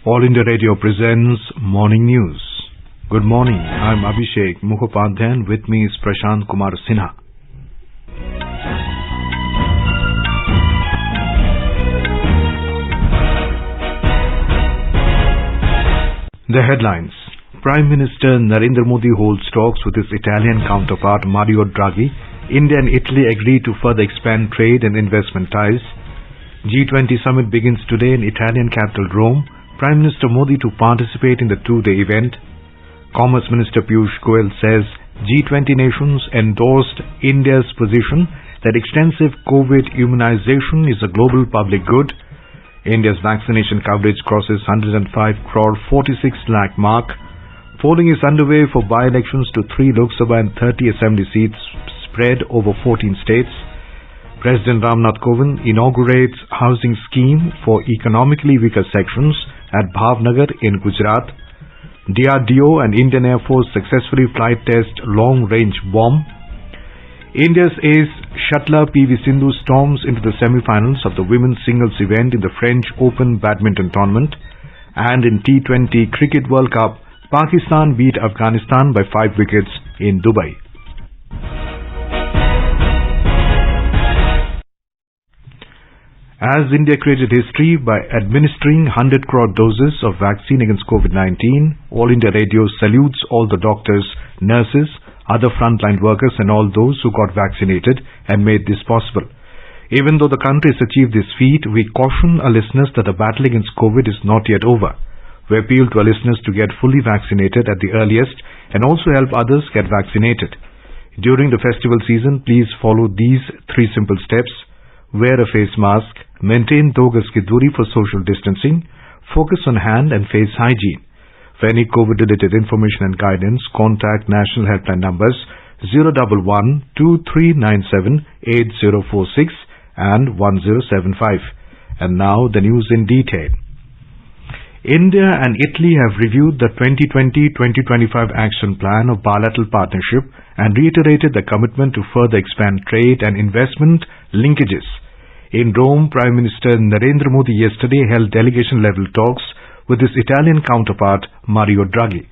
All India Radio presents Morning News. Good morning, I'm Abhishek Mukhopadhyay and with me is Prashant Kumar Sinha. The headlines. Prime Minister Narendra Modi holds talks with his Italian counterpart Mario Draghi. India and Italy agree to further expand trade and investment ties. G20 summit begins today in Italian capital Rome. Prime Minister Modi to participate in the two-day event. Commerce Minister Piyush Goyal says G20 nations endorsed India's position that extensive COVID immunization is a global public good. India's vaccination coverage crosses 105 crore 46 lakh mark. Polling is underway for by-elections to 3 Lok Sabha and 30 Assembly seats spread over 14 states. President Ramnath Kovind inaugurates housing scheme for economically weaker sections at Bhavnagar in Gujarat. DRDO and Indian Air Force successfully flight test long-range bomb. India's ace shuttler PV Sindhu storms into the semi-finals of the women's singles event in the French Open badminton tournament. And in T20 Cricket World Cup, Pakistan beat Afghanistan by 5 wickets in Dubai. As India created history by administering 100 crore doses of vaccine against COVID-19, All India Radio salutes all the doctors, nurses, other frontline workers and all those who got vaccinated and made this possible. Even though the country has achieved this feat, we caution our listeners that the battle against COVID is not yet over. We appeal to our listeners to get fully vaccinated at the earliest and also help others get vaccinated. During the festival season, please follow these 3 simple steps. Wear a face mask, maintain 2 gaz ki duri for social distancing, focus on hand and face hygiene. For any COVID-related information and guidance, contact national helpline numbers 011-2397-8046 and 1075. And now the news in detail. India and Italy have reviewed the 2020-2025 action plan of bilateral partnership and reiterated the commitment to further expand trade and investment linkages. In Rome, Prime Minister Narendra Modi yesterday held delegation-level talks with his Italian counterpart Mario Draghi.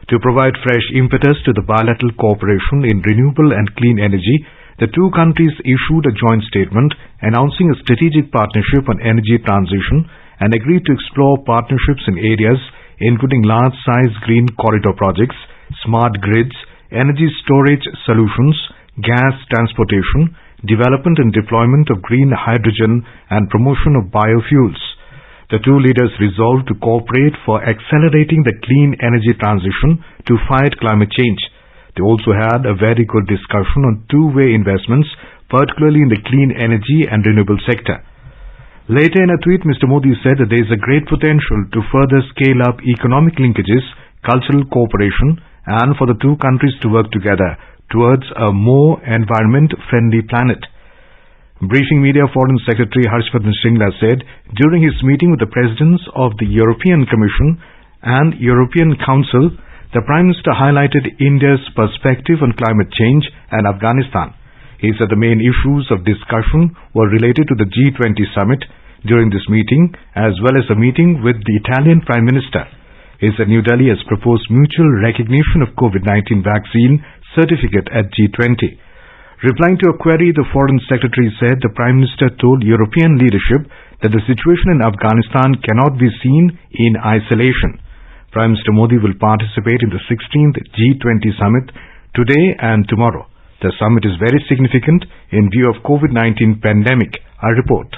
To provide fresh impetus to the bilateral cooperation in renewable and clean energy, the two countries issued a joint statement announcing a strategic partnership on energy transition and agreed to explore partnerships in areas including large-size green corridor projects, smart grids, energy storage solutions, gas transportation, development and deployment of green hydrogen and promotion of biofuels. The two leaders resolved to cooperate for accelerating the clean energy transition to fight climate change. They also had a very good discussion on two-way investments, particularly in the clean energy and renewable sector. Later in a tweet, Mr. Modi said that there is a great potential to further scale up economic linkages, cultural cooperation, and for the two countries to work together towards a more environment-friendly planet. Briefing media, Foreign Secretary Harshvardhan Shringla said during his meeting with the presidents of the European Commission and European Council, the Prime Minister highlighted India's perspective on climate change and Afghanistan. He said the main issues of discussion were related to the G20 summit during this meeting as well as a meeting with the Italian Prime Minister. He said New Delhi has proposed mutual recognition of COVID-19 vaccine certificate at G20. Replying to a query, the Foreign Secretary said the Prime Minister told European leadership that the situation in Afghanistan cannot be seen in isolation. Prime Minister Modi will participate in the 16th G20 summit today and tomorrow. The summit is very significant in view of COVID-19 pandemic. I report.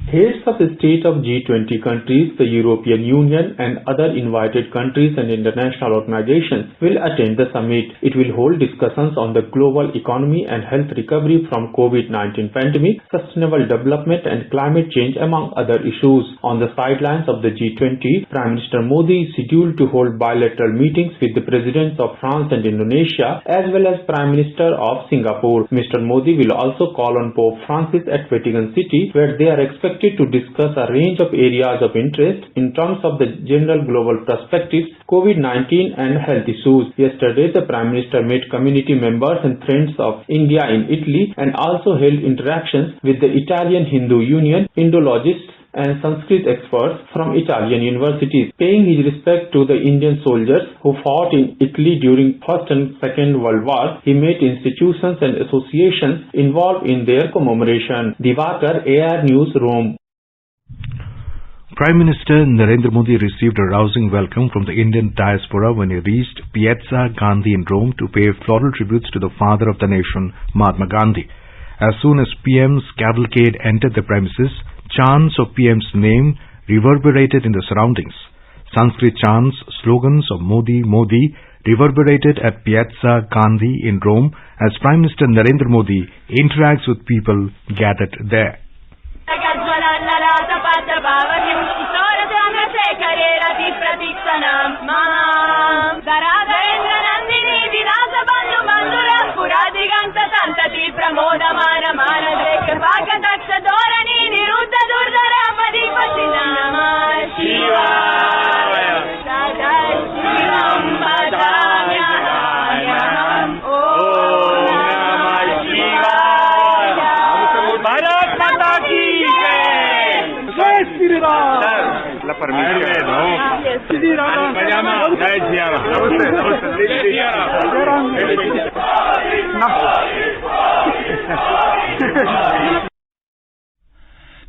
Heads of the state of G20 countries, the European Union and other invited countries and international organizations will attend the summit. It will hold discussions on the global economy and health recovery from COVID-19 pandemic, sustainable development and climate change among other issues. On the sidelines of the G20, Prime Minister Modi is scheduled to hold bilateral meetings with the presidents of France and Indonesia as well as Prime Minister of Singapore. Mr. Modi will also call on Pope Francis at Vatican City where they are expected to discuss a range of areas of interest in terms of the general global perspectives, COVID-19 and health issues. Yesterday, the Prime Minister met community members and friends of India in Italy and also held interactions with the Italian Hindu Union, Indologists and Sanskrit experts from Italian universities. Paying his respect to the Indian soldiers who fought in Italy during First and Second World War, he met institutions and associations involved in their commemoration. Divakar, AR News, Rome. Prime Minister Narendra Modi received a rousing welcome from the Indian diaspora when he reached Piazza Gandhi in Rome to pay floral tributes to the father of the nation, Mahatma Gandhi. As soon as PM's cavalcade entered the premises, chants of PM's name reverberated in the surroundings. Sanskrit chants, slogans of Modi, Modi reverberated at Piazza Gandhi in Rome as Prime Minister Narendra Modi interacts with people gathered there.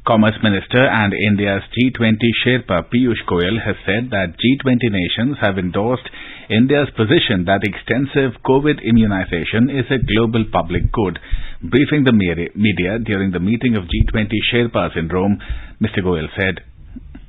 Commerce Minister and India's G20 Sherpa Piyush Goyal has said that G20 nations have endorsed India's position that extensive COVID immunization is a global public good. Briefing the media during the meeting of G20 Sherpas in Rome, Mr. Goyal said,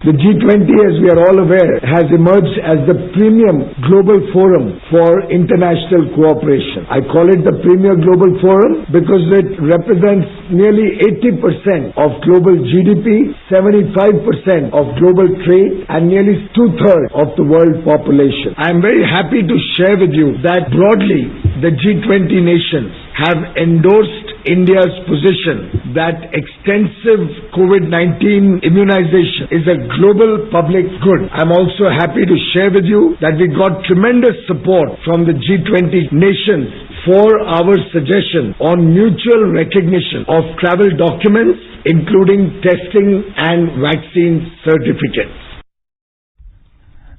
The G20, as we are all aware, has emerged as the premium global forum for international cooperation. I call it the premier global forum because it represents nearly 80% of global GDP, 75% of global trade, and nearly 2/3 of the world population. I am very happy to share with you that broadly the G20 nations have endorsed India's position that extensive COVID-19 immunization is a global public good. I'm also happy to share with you that we got tremendous support from the G20 nations for our suggestion on mutual recognition of travel documents, including testing and vaccine certificates.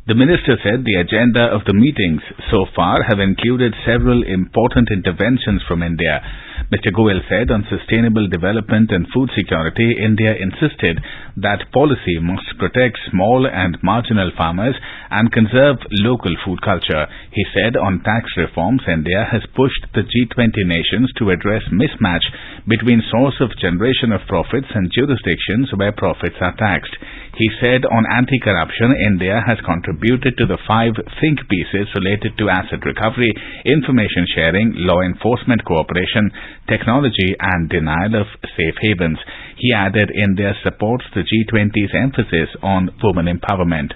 The minister said the agenda of the meetings so far have included several important interventions from India. Mr. Goyal said on sustainable development and food security, India insisted that policy must protect small and marginal farmers and conserve local food culture. He said on tax reforms, India has pushed the G20 nations to address mismatch between source of generation of profits and jurisdictions where profits are taxed. He said on anti-corruption, India has contributed to the 5 think pieces related to asset recovery, information sharing, law enforcement cooperation, technology and denial of safe havens. He added India supports the G20's emphasis on women empowerment.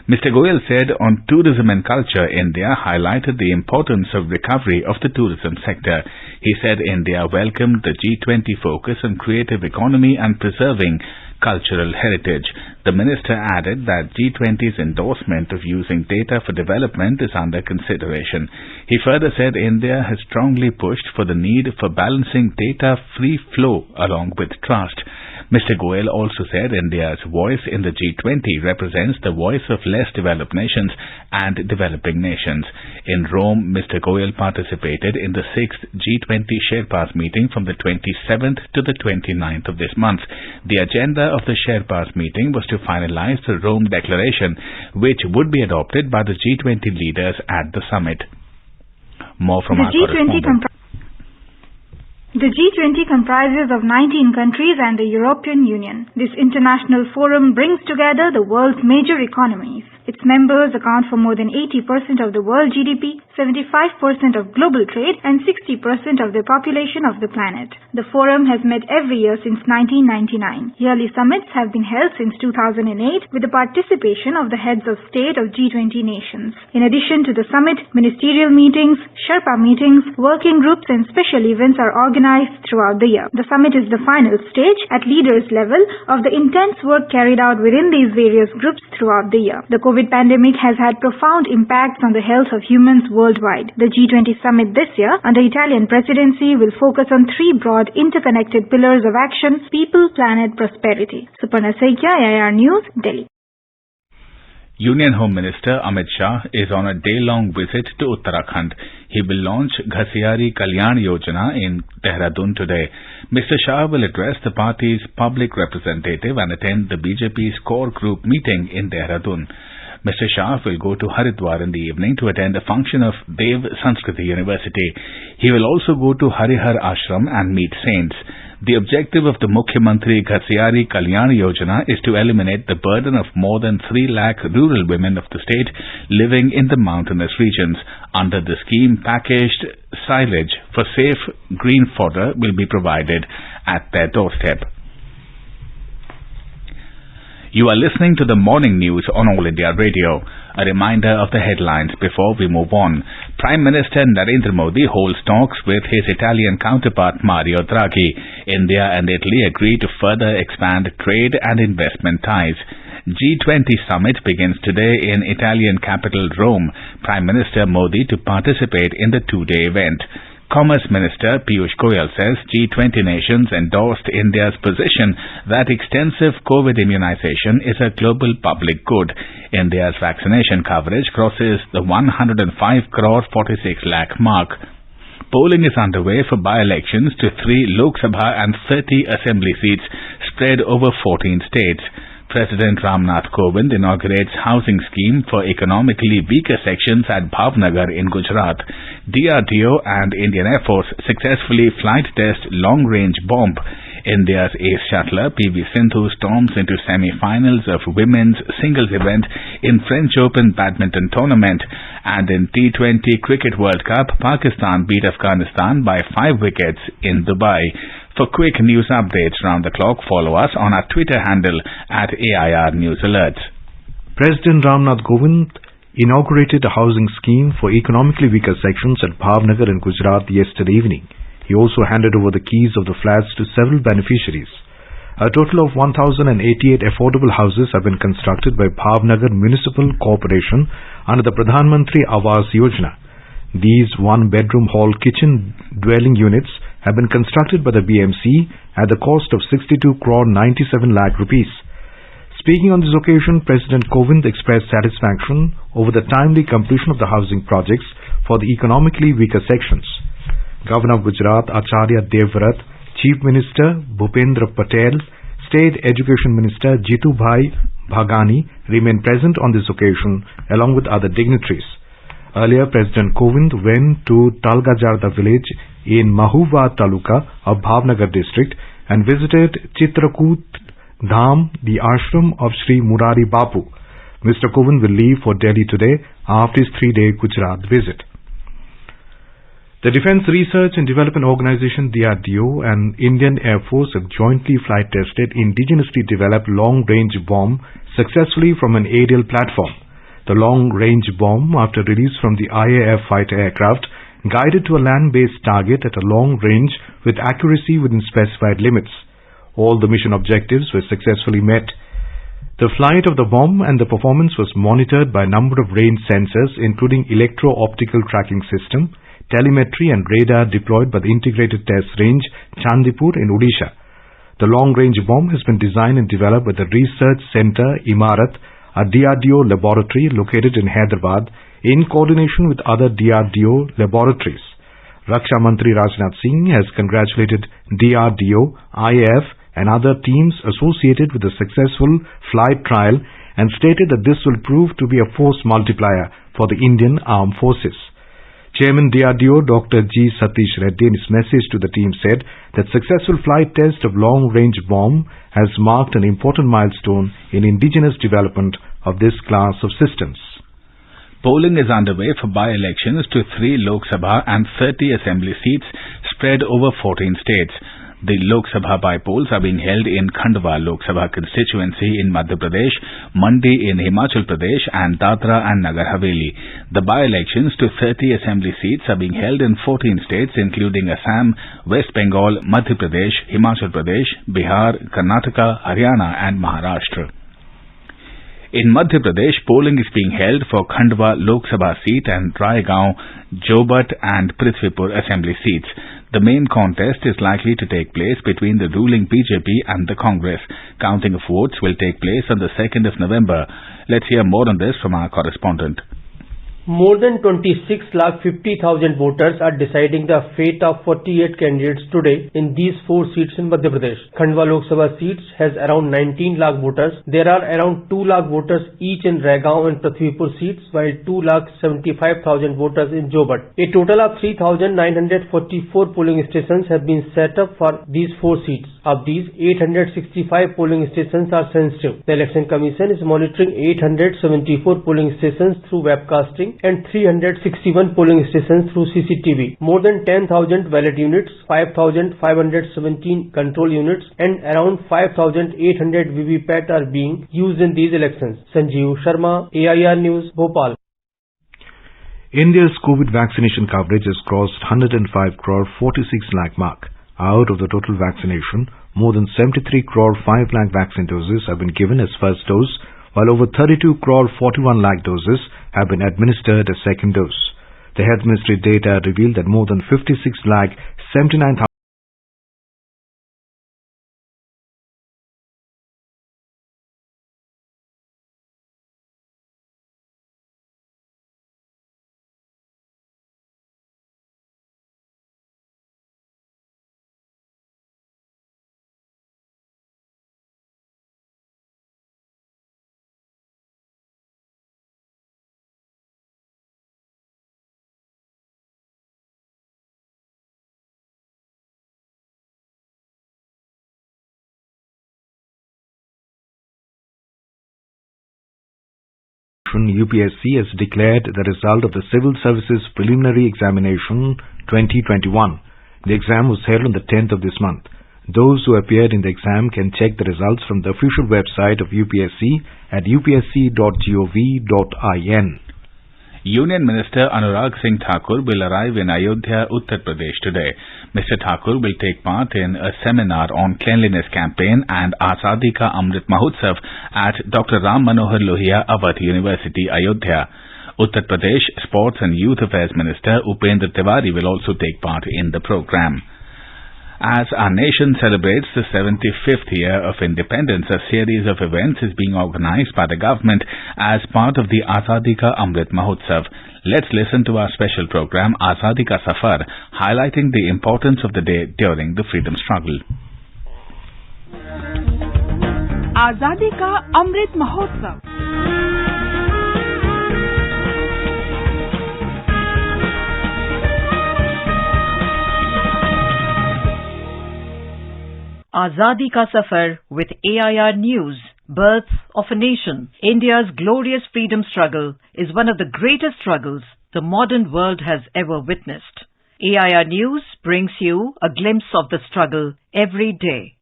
Mr. Goyal said on tourism and culture, India highlighted the importance of recovery of the tourism sector. He said India welcomed the G20 focus on creative economy and preserving cultural heritage. The minister added that G20's endorsement of using data for development is under consideration. He further said India has strongly pushed for the need for balancing data free flow along with trust. Mr. Goyal also said India's voice in the G20 represents the voice of less developed nations and developing nations. In Rome, Mr. Goyal participated in the 6th G20 Sherpas meeting from the 27th to the 29th of this month. The agenda of the Sherpas meeting was to finalize the Rome Declaration, which would be adopted by the G20 leaders at the summit. More from our correspondent. The G20 comprises of 19 countries and the European Union. This international forum brings together the world's major economies. Its members account for more than 80% of the world GDP, 75% of global trade, and 60% of the population of the planet. The forum has met every year since 1999. Yearly summits have been held since 2008 with the participation of the heads of state of G20 nations. In addition to the summit, ministerial meetings, Sherpa meetings, working groups, and special events are organized throughout the year. The summit is the final stage at leaders level of the intense work carried out within these various groups throughout the year. The COVID pandemic has had profound impacts on the health of humans worldwide. worldwide. The G20 summit this year, under Italian presidency, will focus on three broad interconnected pillars of action: people, planet, prosperity. Suparna Saikia, AIR News, Delhi. Union Home Minister Amit Shah is on a day-long visit to Uttarakhand. He will launch Ghasiari Kalyan Yojana in Dehradun today. Mr. Shah will address the party's public representative and attend the BJP's core group meeting in Dehradun. Mr. Shah will go to Haridwar in the evening to attend a function of Dev Sanskriti University. He will also go to Harihar Ashram and meet saints. The objective of the Mukhyamantri Ghasiari Kalyan Yojana is to eliminate the burden of more than 3 lakh rural women of the state living in the mountainous regions. Under the scheme, packaged silage for safe green fodder will be provided at their doorstep. You are listening to the morning news on All India Radio. A reminder of the headlines before we move on. Prime Minister Narendra Modi holds talks with his Italian counterpart Mario Draghi. India and Italy agree to further expand trade and investment ties. G20 summit begins today in Italian capital Rome. Prime Minister Modi to participate in the 2-day event. Commerce Minister Piyush Goyal says G20 nations endorsed India's position that extensive COVID immunization is a global public good. India's vaccination coverage crosses the 105 crore 46 lakh mark. Polling is underway for by-elections to 3 Lok Sabha and 30 assembly seats spread over 14 states. President Ramnath Kovind inaugurates housing scheme for economically weaker sections at Bhavnagar in Gujarat. DRDO and Indian Air Force successfully flight test long-range bomb. India's ace shuttler PV Sindhu storms into semi-finals of women's singles event in French Open badminton tournament. And in T20 Cricket World Cup, Pakistan beat Afghanistan by 5 wickets in Dubai. For quick news updates round the clock, follow us on our Twitter handle at AIR News Alerts. President Ramnath Kovind inaugurated a housing scheme for economically weaker sections at Bhavnagar in Gujarat yesterday evening. He also handed over the keys of the flats to several beneficiaries. A total of 1,088 affordable houses have been constructed by Bhavnagar Municipal Corporation under the Pradhan Mantri Awas Yojana. These one-bedroom hall kitchen dwelling units have been constructed by the BMC at the cost of 62 crore 97 lakh rupees. Speaking on this occasion, President Kovind expressed satisfaction over the timely completion of the housing projects for the economically weaker sections. Governor of Gujarat Acharya Devvrat, Chief Minister Bhupendra Patel, State Education Minister Jitubhai Bhagani remained present on this occasion along with other dignitaries. Earlier, President Kovind went to Talgajarda village in Mahuva Taluka of Bhavnagar district and visited Chitrakoot Dham, the ashram of Sri Murari Bapu. Mr. Kovind will leave for Delhi today after his 3-day Gujarat visit. The Defence Research and Development Organization DRDO and Indian Air Force have jointly flight tested indigenously developed long-range bomb successfully from an aerial platform. The long-range bomb, after release from the IAF fighter aircraft, guided to a land-based target at a long range with accuracy within specified limits. All the mission objectives were successfully met. The flight of the bomb and the performance was monitored by a number of range sensors including electro-optical tracking system, telemetry and radar deployed by the Integrated Test Range Chandipur in Odisha. The long-range bomb has been designed and developed by the Research Center Imarat, a DRDO laboratory located in Hyderabad, in coordination with other DRDO laboratories. Raksha Mantri Rajnath Singh has congratulated DRDO, IAF and other teams associated with the successful flight trial and stated that this will prove to be a force multiplier for the Indian Armed Forces. Chairman DRDO Dr. G. Satish Reddy in his message to the team said that successful flight test of long-range bomb has marked an important milestone in indigenous development of this class of systems. Polling is underway for by-elections to 3 Lok Sabha and 30 assembly seats spread over 14 states. The Lok Sabha by-polls are being held in Khandwa Lok Sabha constituency in Madhya Pradesh, Mandi in Himachal Pradesh and Dadra and Nagar Haveli. The by-elections to 30 assembly seats are being held in 14 states including Assam, West Bengal, Madhya Pradesh, Himachal Pradesh, Bihar, Karnataka, Haryana and Maharashtra. In Madhya Pradesh, polling is being held for Khandwa Lok Sabha seat and Raigaon, Jobat and Prithvipur assembly seats. The main contest is likely to take place between the ruling BJP and the Congress. Counting of votes will take place on the 2nd of November. Let's hear more on this from our correspondent. More than 26,50,000 voters are deciding the fate of 48 candidates today in these 4 seats in Madhya Pradesh. Khandwa Lok Sabha seats has around 19 lakh voters. There are around 2 lakh voters each in Raigaon and Prithvipur seats, while 2,75,000 voters in Jobat. A total of 3,944 polling stations have been set up for these 4 seats. Of these, 865 polling stations are sensitive. The Election Commission is monitoring 874 polling stations through webcasting and 361 polling stations through CCTV. More than 10,000 ballot units, 5,517 control units and around 5,800 VVPAT are being used in these elections. Sanjeev Sharma, AIR News, Bhopal. India's COVID vaccination coverage has crossed 105 crore 46 lakh mark. Out of the total vaccination, more than 73 crore 5 lakh vaccine doses have been given as first dose, while over 32 crore 41 lakh doses have been administered as second dose. The Health Ministry data revealed that more than 56 lakh 79,000UPSC has declared the result of the Civil Services Preliminary Examination 2021. The exam was held on the 10th of this month. Those who appeared in the exam can check the results from the official website of UPSC at upsc.gov.in. Union Minister Anurag Singh Thakur will arrive in Ayodhya, Uttar Pradesh today. Mr. Thakur will take part in a seminar on cleanliness campaign and Azadi Ka Amrit Mahotsav at Dr. Ram Manohar Lohia Awadh University, Ayodhya. Uttar Pradesh Sports and Youth Affairs Minister Upendra Tiwari will also take part in the program. As our nation celebrates the 75th year of independence, a series of events is being organized by the government as part of the Azadi Ka Amrit Mahotsav. Let's listen to our special program Azadi Ka Safar, highlighting the importance of the day during the freedom struggle. Azadi Ka Amrit Mahotsav. Azadi Ka Safar with AIR News. Birth of a Nation. India's glorious freedom struggle is one of the greatest struggles the modern world has ever witnessed. AIR News brings you a glimpse of the struggle every day.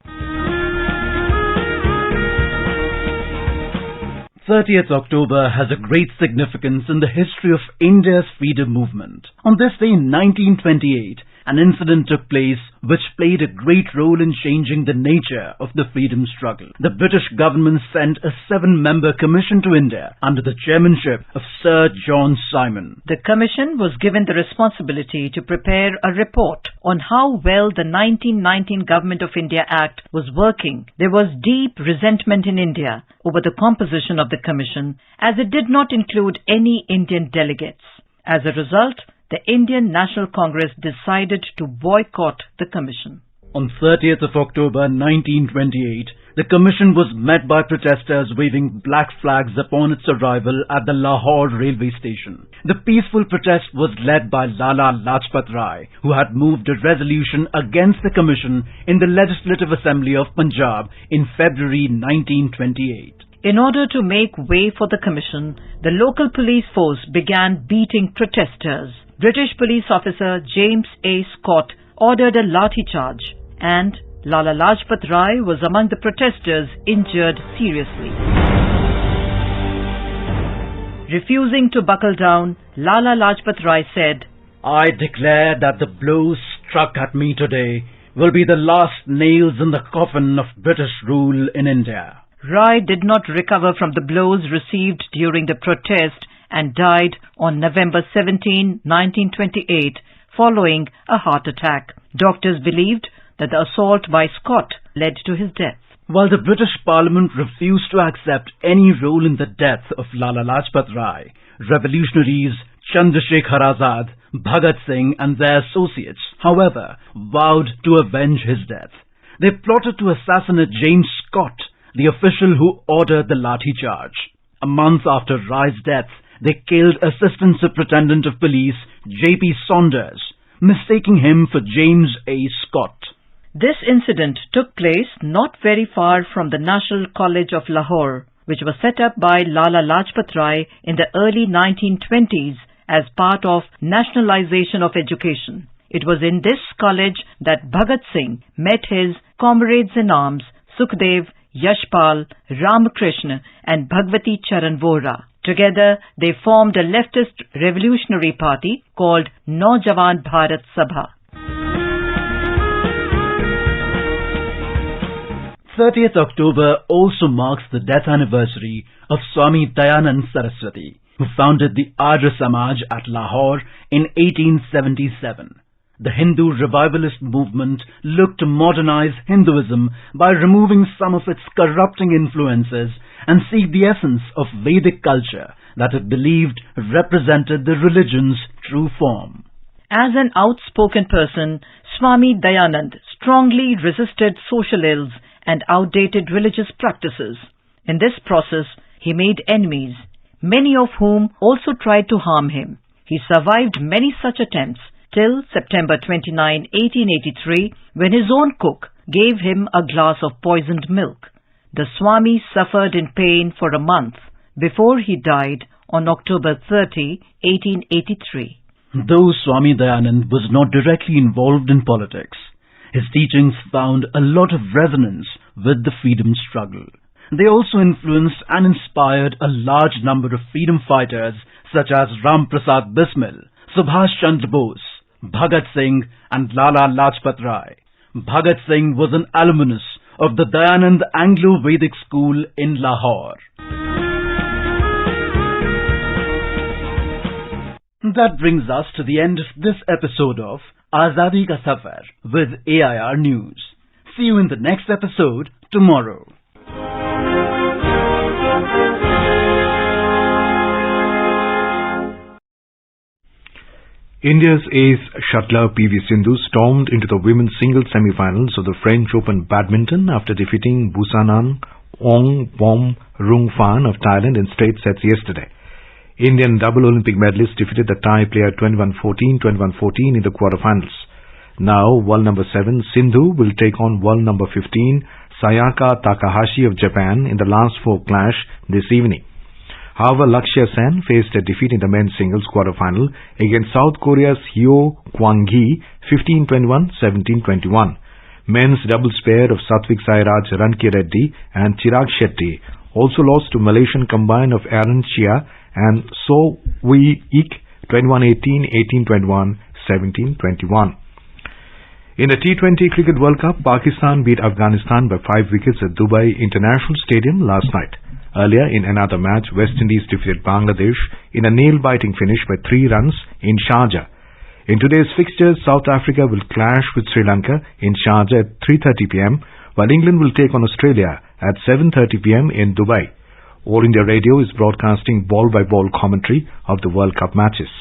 30th October has a great significance in the history of India's freedom movement. On this day in 1928, an incident took place which played a great role in changing the nature of the freedom struggle. The British government sent a 7-member commission to India under the chairmanship of Sir John Simon. The commission was given the responsibility to prepare a report on how well the 1919 Government of India Act was working. There was deep resentment in India over the composition of the commission, as it did not include any Indian delegates. As a result, the Indian National Congress decided to boycott the commission. On 30th of October 1928, the commission was met by protesters waving black flags upon its arrival at the Lahore railway station. The peaceful protest was led by Lala Lajpat Rai, who had moved a resolution against the commission in the Legislative Assembly of Punjab in February 1928. In order to make way for the commission, the local police force began beating protesters. British police officer James A. Scott ordered a lathi charge, and Lala Lajpat Rai was among the protesters injured seriously. Refusing to buckle down, Lala Lajpat Rai said, "I declare that the blows struck at me today will be the last nails in the coffin of British rule in India." Rai did not recover from the blows received during the protest and died on November 17, 1928, following a heart attack. Doctors believed that the assault by Scott led to his death. While the British Parliament refused to accept any role in the death of Lala Lajpat Rai, revolutionaries Chandrasekhar Azad, Bhagat Singh and their associates, however, vowed to avenge his death. They plotted to assassinate James Scott, the official who ordered the lathi charge. A month after Rai's death, they killed Assistant Superintendent of Police J.P. Saunders, mistaking him for James A. Scott. This incident took place not very far from the National College of Lahore, which was set up by Lala Lajpat Rai in the early 1920s as part of nationalization of education. It was in this college that Bhagat Singh met his comrades-in-arms Sukhdev, Yashpal, Ramakrishna and Bhagwati Charan Vora. Together, they formed a leftist revolutionary party called Naujawan Bharat Sabha. 30th October also marks the death anniversary of Swami Dayanand Saraswati, who founded the Arya Samaj at Lahore in 1877. The Hindu revivalist movement looked to modernize Hinduism by removing some of its corrupting influences and seek the essence of Vedic culture that it believed represented the religion's true form. As an outspoken person, Swami Dayanand strongly resisted social ills and outdated religious practices. In this process, he made enemies, many of whom also tried to harm him. He survived many such attempts till September 29, 1883, when his own cook gave him a glass of poisoned milk. The Swami suffered in pain for a month before he died on October 30, 1883. Though Swami Dayanand was not directly involved in politics, his teachings found a lot of resonance with the freedom struggle. They also influenced and inspired a large number of freedom fighters such as Ram Prasad Bismil, Subhash Chandra Bose, Bhagat Singh and Lala Lajpat Rai. Bhagat Singh was an alumnus of the Dayanand Anglo-Vedic School in Lahore. That brings us to the end of this episode of Azadi Ka Safar with AIR News. See you in the next episode tomorrow. India's ace shuttler PV Sindhu stormed into the women's singles semi-finals of the French Open Badminton after defeating Busanan Ongwom Rungfan of Thailand in straight sets yesterday. Indian double Olympic medalist defeated the Thai player 21-14, 21-14 in the quarterfinals. Now, world number 7 Sindhu will take on world number 15 Sayaka Takahashi of Japan in the last four clash this evening. However, Lakshya Sen faced a defeat in the men's singles quarterfinal against South Korea's Hyo Kwang-hee 15-21, 17-21. Men's doubles pair of Satvik Sairaj Ranki Reddy and Chirag Shetty also lost to Malaysian combine of Aaron Chia and So Wee Ik 21-18, 18-21, 17-21. In the T20 Cricket World Cup, Pakistan beat Afghanistan by 5 wickets at Dubai International Stadium last night. Earlier, in another match, West Indies defeated Bangladesh in a nail-biting finish by 3 runs in Sharjah. In today's fixtures, South Africa will clash with Sri Lanka in Sharjah at 3:30 p.m., while England will take on Australia at 7:30 p.m. in Dubai. All India Radio is broadcasting ball-by-ball commentary of the World Cup matches.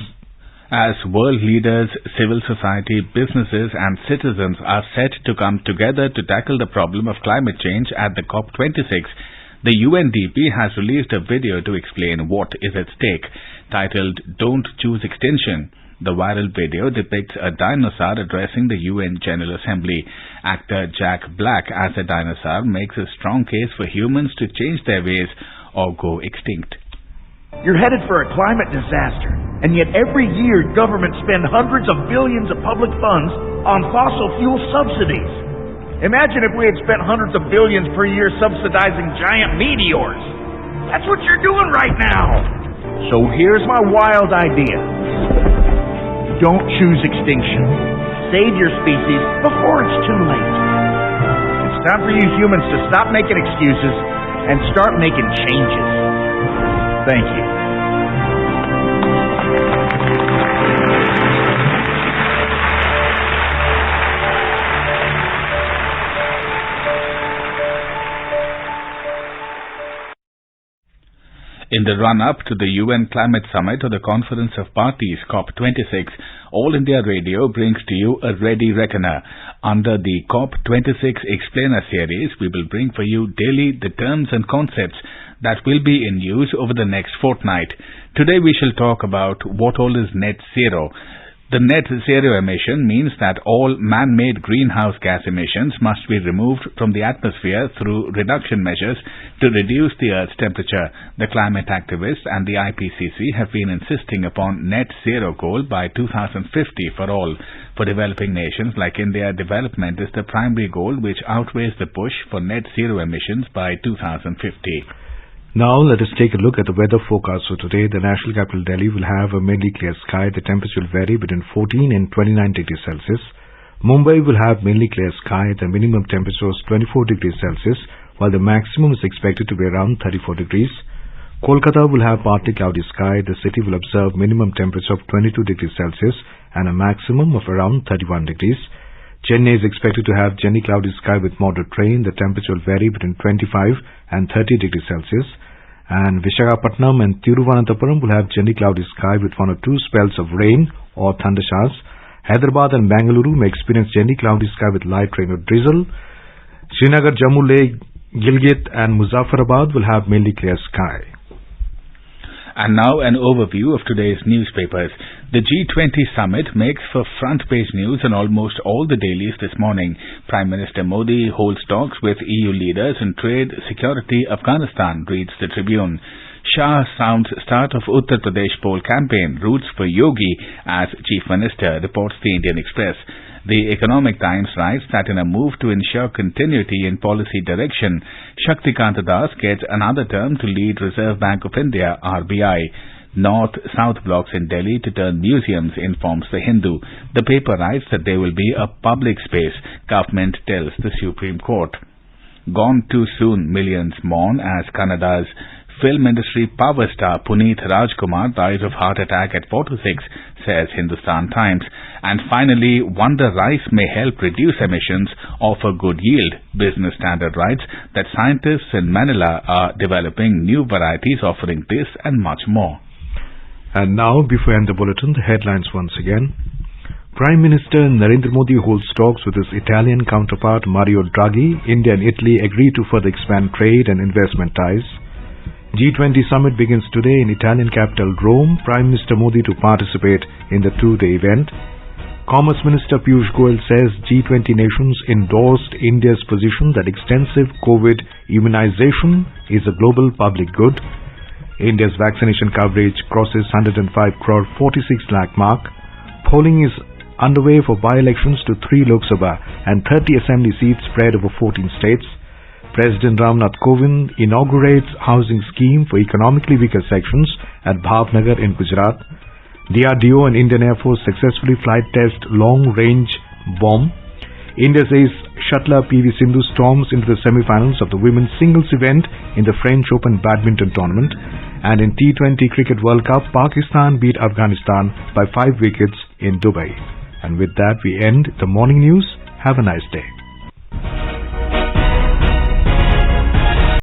As world leaders, civil society, businesses and citizens are set to come together to tackle the problem of climate change at the COP26, the UNDP has released a video to explain what is at stake, titled Don't Choose Extinction. The viral video depicts a dinosaur addressing the UN General Assembly. Actor Jack Black as a dinosaur makes a strong case for humans to change their ways or go extinct. You're headed for a climate disaster, and yet every year governments spend hundreds of billions of public funds on fossil fuel subsidies. Imagine if we had spent hundreds of billions per year subsidizing giant meteors. That's what you're doing right now. So here's my wild idea. Don't choose extinction. Save your species before it's too late. It's time for you humans to stop making excuses and start making changes. Thank you. In the run-up to the UN Climate Summit or the Conference of Parties COP26, All India Radio brings to you a Ready Reckoner. Under the COP26 Explainer series, we will bring for you daily the terms and concepts that will be in use over the next fortnight. Today we shall talk about what all is net zero. The net zero emission means that all man-made greenhouse gas emissions must be removed from the atmosphere through reduction measures to reduce the Earth's temperature. The climate activists and the IPCC have been insisting upon net zero goal by 2050 for all. For developing nations like India, development is the primary goal which outweighs the push for net zero emissions by 2050. Now let us take a look at the weather forecast for today. The national capital Delhi will have a mainly clear sky. The temperature will vary between 14 and 29 degrees Celsius. Mumbai will have mainly clear sky. The minimum temperature is 24 degrees Celsius, while the maximum is expected to be around 34 degrees. Kolkata will have partly cloudy sky. The city will observe minimum temperature of 22 degrees Celsius and a maximum of around 31 degrees. Chennai is expected to have gently cloudy sky with moderate rain. The temperature will vary between 25 and 30 degrees Celsius. And Visakhapatnam and Thiruvananthapuram will have gently cloudy sky with 1 or 2 spells of rain or thunder showers. Hyderabad and Bangalore may experience gently cloudy sky with light rain or drizzle. Srinagar, Jammu, Leh, Gilgit and Muzaffarabad will have mainly clear sky. And now an overview of today's newspapers. The G20 summit makes for front-page news on almost all the dailies this morning. Prime Minister Modi holds talks with EU leaders in trade, security, Afghanistan, reads the Tribune. Shah sounds start of Uttar Pradesh poll campaign, roots for Yogi as Chief Minister, reports the Indian Express. The Economic Times writes that in a move to ensure continuity in policy direction, Shaktikanta Das gets another term to lead Reserve Bank of India, RBI. North-South blocks in Delhi to turn museums, informs the Hindu. The paper writes that there will be a public space, government tells the Supreme Court. Gone too soon, millions mourn as Kannada's film industry power star Puneeth Rajkumar dies of heart attack at 46, says Hindustan Times. And finally, Wonder Rice may help reduce emissions, offer good yield. Business Standard writes that scientists in Manila are developing new varieties offering this and much more. And now, before I end the bulletin, the headlines once again. Prime Minister Narendra Modi holds talks with his Italian counterpart Mario Draghi. India and Italy agree to further expand trade and investment ties. G20 summit begins today in Italian capital Rome. Prime Minister Modi to participate in the two-day event. Commerce Minister Piyush Goyal says G20 nations endorsed India's position that extensive COVID immunization is a global public good. India's vaccination coverage crosses 105 crore 46 lakh mark. Polling is underway for by-elections to 3 Lok Sabha and 30 assembly seats spread over 14 states. President Ramnath Kovind inaugurates housing scheme for economically weaker sections at Bhavnagar in Gujarat. DRDO and Indian Air Force successfully flight test long-range bomb. India's ace shuttler PV Sindhu storms into the semi-finals of the women's singles event in the French Open badminton tournament. And in T20 Cricket World Cup, Pakistan beat Afghanistan by 5 wickets in Dubai. And with that, we end the morning news. Have a nice day.